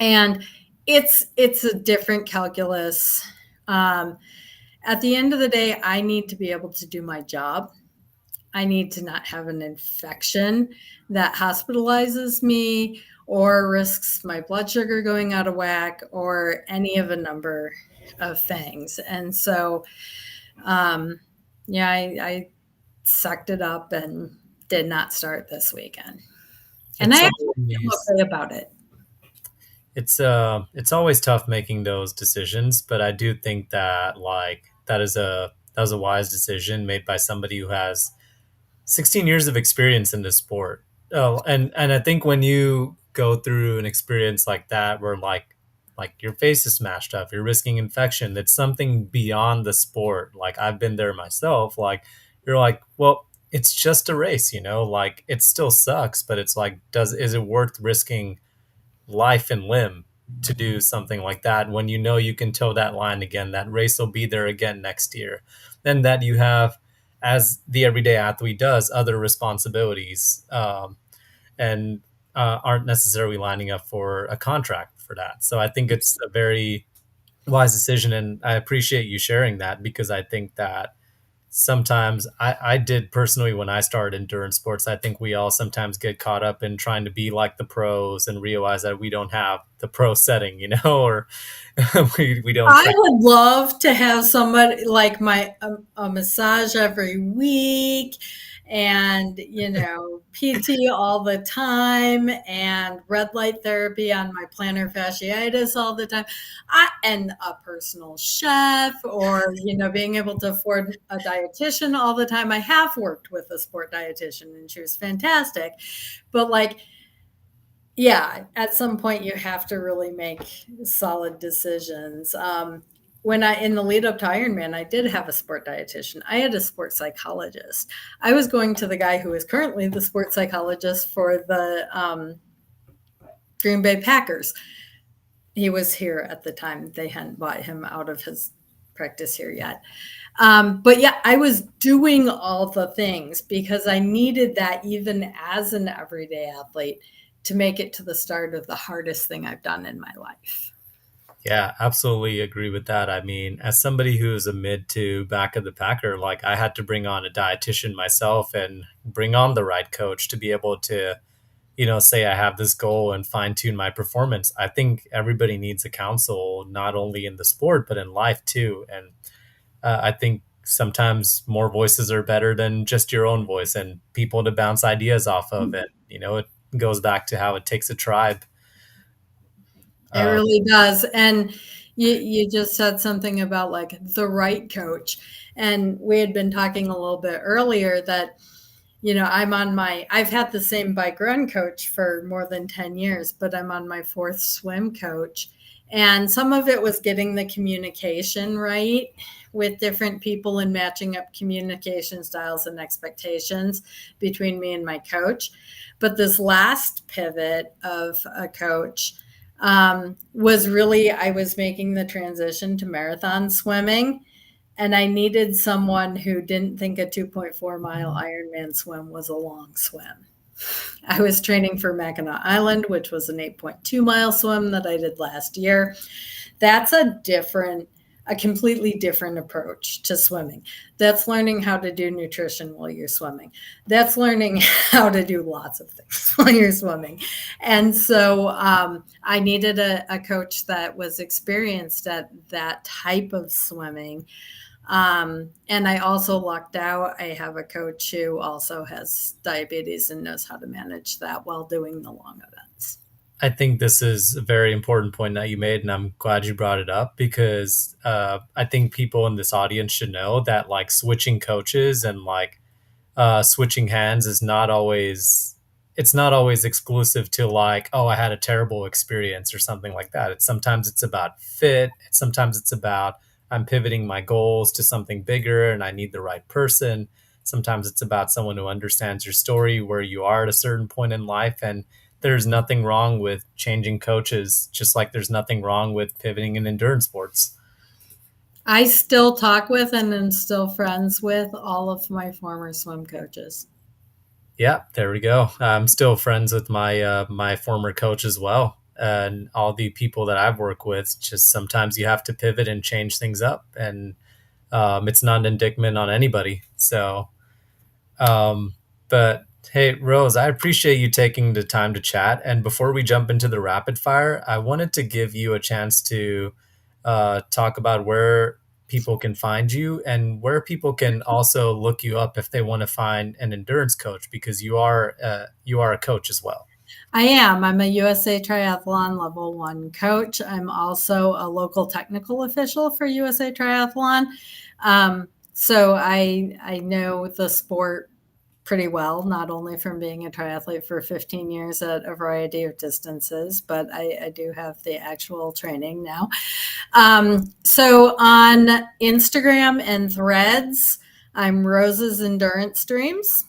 And it's a different calculus. At the end of the day, I need to be able to do my job. I need to not have an infection that hospitalizes me or risks my blood sugar going out of whack or any of a number of things. And so, yeah, I sucked it up and did not start this weekend. And I It's actually feel always okay about it. it's always tough making those decisions, but I do think that like that was a wise decision made by somebody who has 16 years of experience in this sport. Oh, and I think when you go through an experience like that where like your face is smashed up, you're risking infection, that's something beyond the sport. Like I've been there myself. Like you're like, well, it's just a race, like it still sucks, but it's like, is it worth risking life and limb to do something like that when you know you can toe that line again, that race will be there again next year, then that you have, as the everyday athlete does, other responsibilities, and aren't necessarily lining up for a contract for that. So I think it's a very wise decision, and I appreciate you sharing that, because I think that sometimes I did personally when I started endurance sports. I think we all sometimes get caught up in trying to be like the pros and realize that we don't have the pro setting, or we don't I train. would love to have somebody like a massage every week, and PT all the time, and red light therapy on my plantar fasciitis all the time, and a personal chef, or being able to afford a dietitian all the time. I have worked with a sport dietitian, and she was fantastic, but like, yeah, at some point you have to really make solid decisions. When in the lead up to Ironman, I did have a sport dietitian. I had a sports psychologist. I was going to the guy who is currently the sports psychologist for the Green Bay Packers. He was here at the time. They hadn't bought him out of his practice here yet. But yeah, I was doing all the things because I needed that even as an everyday athlete to make it to the start of the hardest thing I've done in my life. Yeah, absolutely agree with that. I mean, as somebody who's a mid to back of the packer, like I had to bring on a dietitian myself and bring on the right coach to be able to, say I have this goal and fine tune my performance. I think everybody needs a counsel, not only in the sport, but in life too. And I think sometimes more voices are better than just your own voice, and people to bounce ideas off of. And, it goes back to how it takes a tribe. It Uh, really does. And you just said something about like the right coach. And we had been talking a little bit earlier that, I've had the same bike run coach for more than 10 years, but I'm on my fourth swim coach. And some of it was getting the communication right with different people and matching up communication styles and expectations between me and my coach. But this last pivot of a coach was really, I was making the transition to marathon swimming, and I needed someone who didn't think a 2.4-mile Ironman swim was a long swim. I was training for Mackinac Island, which was an 8.2-mile swim that I did last year. That's a different a completely different approach to swimming. That's learning how to do nutrition while you're swimming. That's learning how to do lots of things while you're swimming. And so I needed a coach that was experienced at that type of swimming. And I also lucked out. I have a coach who also has diabetes and knows how to manage that while doing the long events. I think this is a very important point that you made, and I'm glad you brought it up because I think people in this audience should know that like switching coaches and like switching hands is not always it's not always exclusive to like, oh, I had a terrible experience or something like that. It's sometimes it's about fit. Sometimes it's about I'm pivoting my goals to something bigger and I need the right person. Sometimes it's about someone who understands your story, where you are at a certain point in life. And there's nothing wrong with changing coaches, just like there's nothing wrong with pivoting in endurance sports. I still talk with and am still friends with all of my former swim coaches. Yeah, there we go. I'm still friends with my former coach as well, and all the people that I've worked with. Just sometimes you have to pivot and change things up, and it's not an indictment on anybody. So, um, but hey, Rose, I appreciate you taking the time to chat. And before we jump into the rapid fire, I wanted to give you a chance to talk about where people can find you and where people can also look you up if they want to find an endurance coach because you are a coach as well. I am. I'm a USA Triathlon Level 1 coach. I'm also a local technical official for USA Triathlon. So I know the sport pretty well, not only from being a triathlete for 15 years at a variety of distances, but I do have the actual training now. So on Instagram and Threads, I'm Rose's Endurance Dreams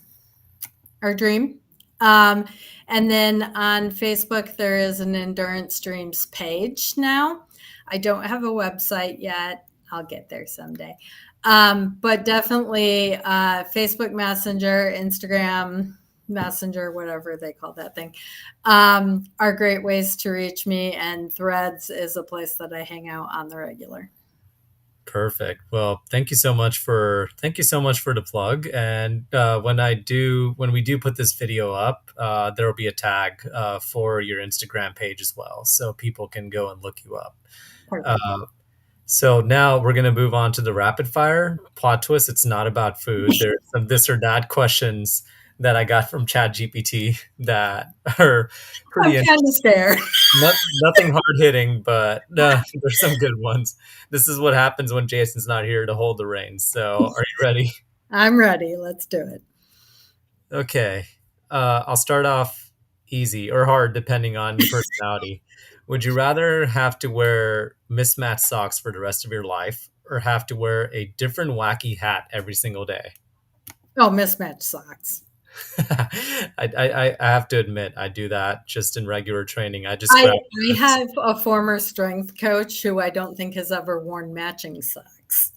or Dream. And then on Facebook, there is an Endurance Dreams page now. I don't have a website yet. I'll get there someday. But definitely Facebook Messenger, Instagram Messenger, whatever they call that thing, are great ways to reach me. And Threads is a place that I hang out on the regular. Perfect. Well, thank you so much for the plug. And when we do put this video up, there will be a tag for your Instagram page as well, so people can go and look you up. Perfect. Uh, So now we're going to move on to the rapid fire plot twist. It's not about food. There's some this or that questions that I got from ChatGPT that are I'm pretty kind of scared. nothing hard hitting, but there's some good ones. This is what happens when Jason's not here to hold the reins. So are you ready? I'm ready. Let's do it. Okay. I'll start off easy or hard depending on your personality. Would you rather have to wear mismatched socks for the rest of your life or have to wear a different wacky hat every single day? Oh, mismatched socks. I have to admit, I do that just in regular training. I just I, grab. I have a former strength coach who I don't think has ever worn matching socks.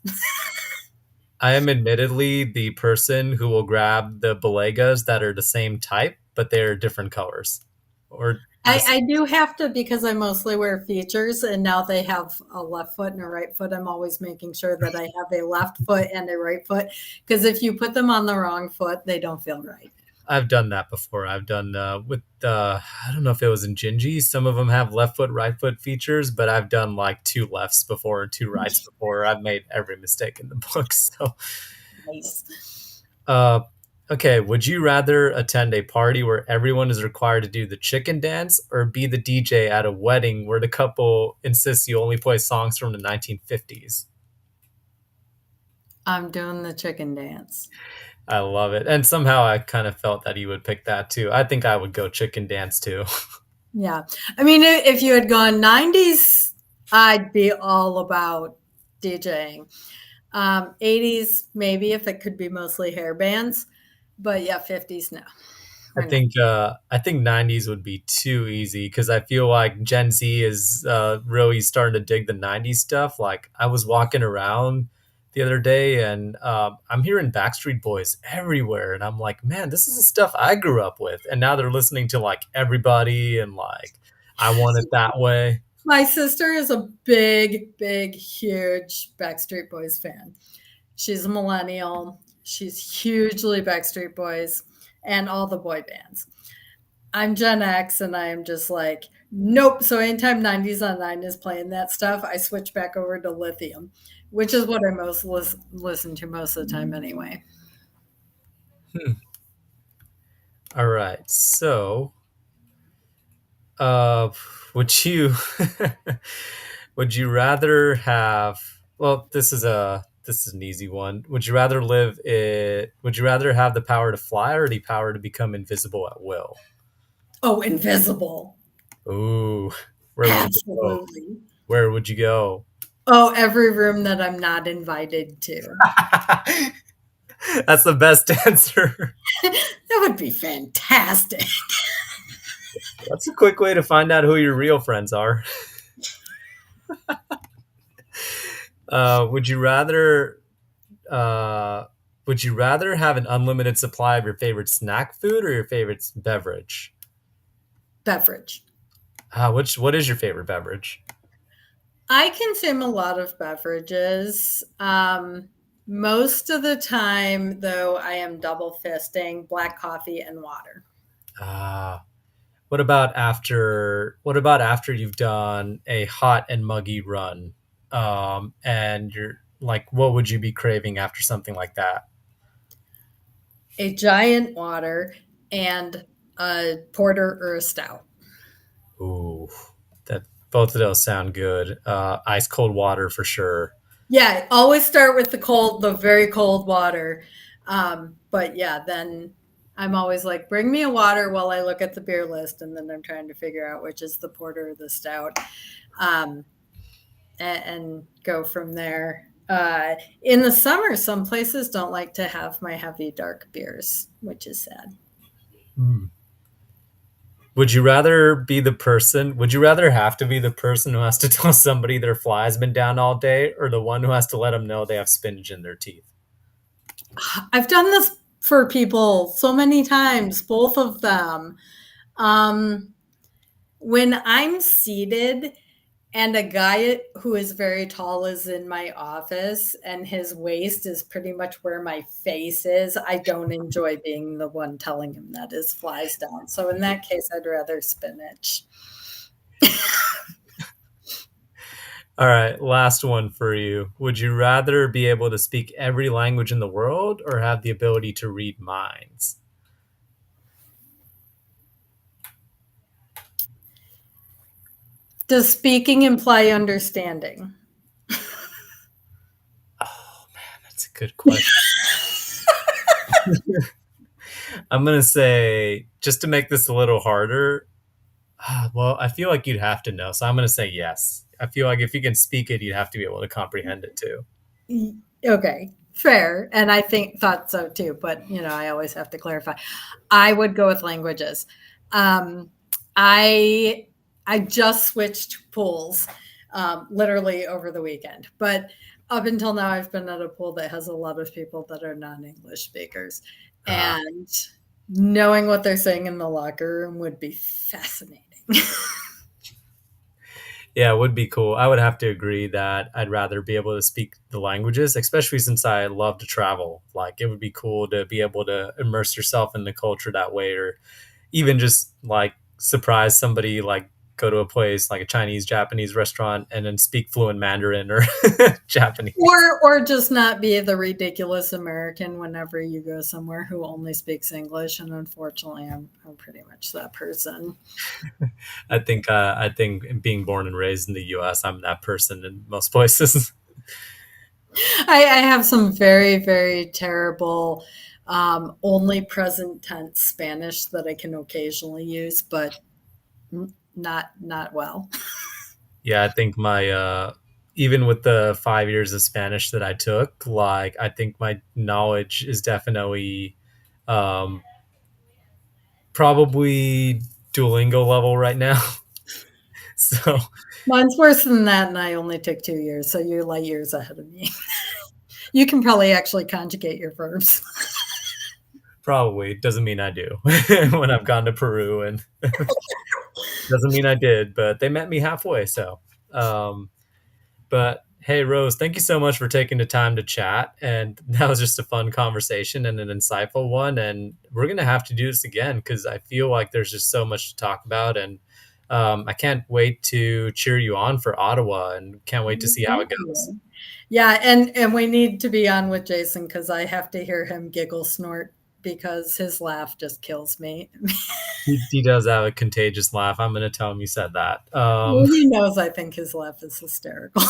I am admittedly the person who will grab the Balegas that are the same type, but they're different colors. Or this, I do have to because I mostly wear features and now they have a left foot and a right foot. I'm always making sure that I have a left foot and a right foot because if you put them on the wrong foot, they don't feel right. I've done that before. I've done with I don't know if it was in Gingy. Some of them have left foot, right foot features, but I've done like two lefts before and two rights before. I've made every mistake in the book. So, Nice. uh, okay. Would you rather attend a party where everyone is required to do the chicken dance, or be the DJ at a wedding where the couple insists you only play songs from the 1950s? I'm doing the chicken dance. I love it, and somehow I kind of felt that you would pick that too. I think I would go chicken dance too. Yeah. I mean, if you had gone 90s, I'd be all about DJing. 80s, maybe if it could be mostly hair bands. But yeah, 50s, no. We're not. I think 90s would be too easy because I feel like Gen Z is really starting to dig the 90s stuff. Like I was walking around the other day and I'm hearing Backstreet Boys everywhere, and I'm like, man, this is the stuff I grew up with, and now they're listening to like Everybody and like I Want It That Way. My sister is a big, big, huge Backstreet Boys fan. She's a millennial. She's hugely Backstreet Boys and all the boy bands. I'm Gen X and I am just like, nope. So anytime 90s on 9 is playing that stuff, I switch back over to Lithium, which is what I most listen to most of the time anyway. Hmm. All right. So, uh, would you would you rather have? Well, this is an easy one. Would you rather live it? Would you rather have the power to fly or the power to become invisible at will? Oh, Invisible. Ooh, where would you go? Absolutely. Where would you go? Oh, every room that I'm not invited to. That's the best answer. That would be fantastic. That's a quick way to find out who your real friends are. Would you rather uh, would you rather have an unlimited supply of your favorite snack food or your favorite beverage? Beverage. What is your favorite beverage? I consume a lot of beverages. Most of the time, though, I am double fisting black coffee and water. Uh, what about after you've done a hot and muggy run? And you're like, what would you be craving after something like that? A giant water and a porter or a stout. Ooh, that both of those sound good. Ice cold water for sure. Yeah, always start with the very cold water. But yeah, then I'm always like, bring me a water while I look at the beer list, and then I'm trying to figure out which is the porter or the stout, um, and go from there. In the summer, some places don't like to have my heavy dark beers, which is sad. Hmm. Would you rather have to be the person who has to tell somebody their fly's been down all day or the one who has to let them know they have spinach in their teeth? I've done this for people so many times, both of them. Um, when I'm seated and a guy who is very tall is in my office and his waist is pretty much where my face is, I don't enjoy being the one telling him that his flies down. So in that case, I'd rather spinach. All right, last one for you. Would you rather be able to speak every language in the world or have the ability to read minds? Does speaking imply understanding? Oh man, that's a good question. I'm gonna say just to make this a little harder. Well, I feel like you'd have to know, so I'm gonna say yes. I feel like if you can speak it, you'd have to be able to comprehend it too. Okay, fair. And I thought so too, but I always have to clarify. I would go with languages. Um, I I just switched pools literally over the weekend, but up until now, I've been at a pool that has a lot of people that are non-English speakers, Uh, and knowing what they're saying in the locker room would be fascinating. Yeah, it would be cool. I would have to agree that I'd rather be able to speak the languages, especially since I love to travel. Like, it would be cool to be able to immerse yourself in the culture that way, or even just like surprise somebody, like go to a place like a Chinese, Japanese restaurant and then speak fluent Mandarin or Japanese. Or just not be the ridiculous American whenever you go somewhere who only speaks English. And unfortunately, I'm pretty much that person. I think being born and raised in the U.S., I'm that person in most places. I have some very, very terrible only present tense Spanish that I can occasionally use, but not well. Yeah, I think my even with the 5 years of Spanish that I took, like I think my knowledge is definitely um, probably Duolingo level right now. So Mine's worse than that, and I only took 2 years, so you're light years ahead of me. You can probably actually conjugate your verbs. probably doesn't mean I do when I've gone to Peru and Doesn't mean I did, but they met me halfway. So, um, but hey, Rose, thank you so much for taking the time to chat. And that was just a fun conversation and an insightful one. And we're going to have to do this again because I feel like there's just so much to talk about. And I can't wait to cheer you on for Ottawa and can't wait to see how Thank it goes. you. Yeah, and we need to be on with Jason because I have to hear him giggle snort because his laugh just kills me. He does have a contagious laugh. I'm going to tell him you said that. Well, he knows I think his laugh is hysterical.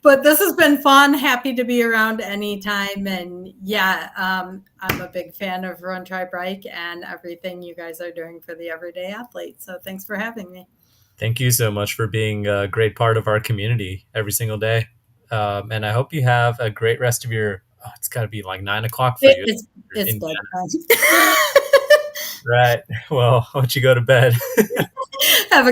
But this has been fun. Happy to be around anytime. And yeah, I'm a big fan of Run Try Bike and everything you guys are doing for the everyday athlete. So thanks for having me. Thank you so much for being a great part of our community every single day. And I hope you have a great rest of your. Oh, it's got to be like 9 o'clock for It, you it's in bedtime. right. Well, why don't you go to bed? Have a